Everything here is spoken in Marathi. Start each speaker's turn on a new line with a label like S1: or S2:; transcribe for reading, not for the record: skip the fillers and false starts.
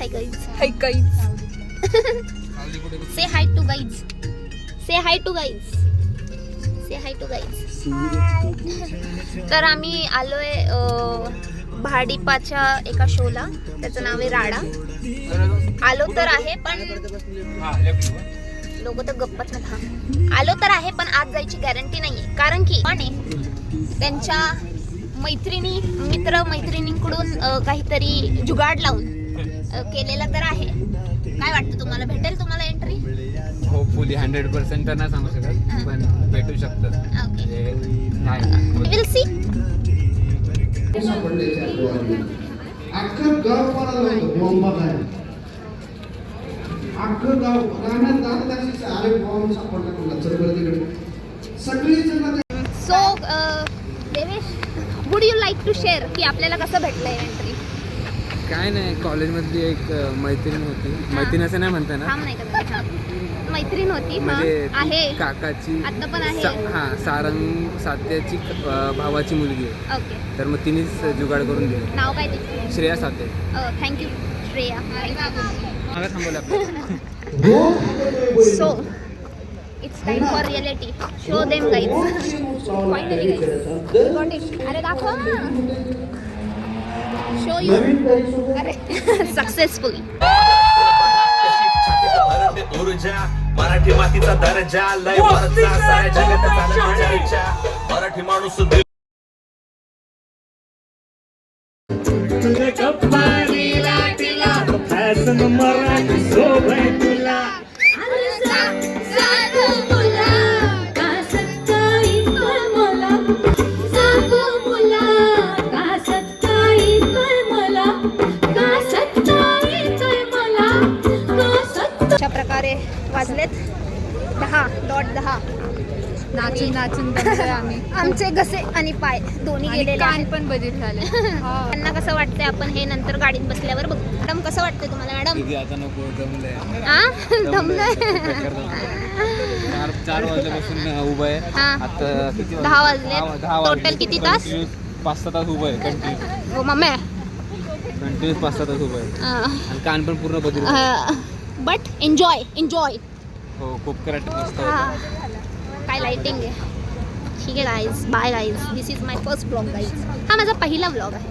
S1: High guys.
S2: Hi guys.
S1: Say hi to guys. Say hi to guys. Say hi to guys. तर आम्ही आलोय भाडीपाच्या एका शोला. त्याचं नाव आहे राडा. आलो तर आहे पण लोक तर गप्पच नका. आलो तर आहे पण आज जायची गॅरंटी नाहीये. कारण की त्यांच्या मैत्रिणी मित्र मैत्रिणींकडून काहीतरी जुगाड लावून केलेला तर आहे. काय वाटतं तुम्हाला? भेटेल तुम्हाला एंट्री?
S3: होपफुली 100% तर नाही सांगू शकत पण भेटू शकतं.
S1: Will see.
S4: अख्खं गाव कोणाला होतं बॉम्ब बघायला. अख्खं गाव राहण्यात जात अशी अरे बॉम्ब सापडला कुठला चल बरं तिकडे सगळी जण.
S1: So Devesh, would you like to share की आपल्याला कसं भेटलंय एंट्री?
S3: काय नाही, कॉलेजमधली एक मैत्रीण होती. मैत्रीण असं नाही म्हणता ना,
S1: थांब नाही का मैत्रीण होती
S3: म्हणजे
S1: आहे
S3: काकाची
S1: आता पण आहे.
S3: सारंग सात्याची भावाची मुलगी आहे.
S1: ओके.
S3: तर मग तिनेच जुगाड करून दिली.
S1: नाव काय तिचं?
S3: श्रेया साते.
S1: थँक्यू श्रेया.
S3: मागं थांबवलं आपलं.
S1: So it's time for reality. Show them guys. Finally guys. अरे दाखव ना. Show you. अरे सक्सेसफुली.
S5: मराठी मातीचा दर्जा लय वरचा साऱ्या जगात चर्चा. मराठी माणूस मराठी सोबत तुला.
S1: अशा प्रकारे वाजलेत 10:10.
S2: नाचून नाचून दमलोय आम्ही.
S1: आमचे घसे आणि पाय दोन्ही
S2: आणि
S1: गेलेले
S2: कान
S1: आहेत.
S2: पण बघितले.
S1: त्यांना कसं वाटतंय आपण हे नंतर गाडीत बसल्यावर बघ. मॅडम कसं वाटतंय तुम्हाला? मॅडम
S3: आता नको, जमलंय.
S1: दमलंय.
S3: 4 वाजल्यापासून उभं आहे.
S1: हा.
S3: आता किती
S1: 10 वाजले.
S3: 10
S1: टोटल किती तास?
S3: 5-6 तास उभं आहे. कंटिन्यू
S1: हो मम्मी.
S3: 5-6 तास उभं आहे. आणि कान पण पूर्ण बदलून.
S1: But enjoy.
S3: हो, खूप कराट मस्त.
S1: काय लाइटिंग आहे. ठीक आहे guys. Bye guys. This is my first blog guys. हा माझा पहिला ब्लॉग आहे.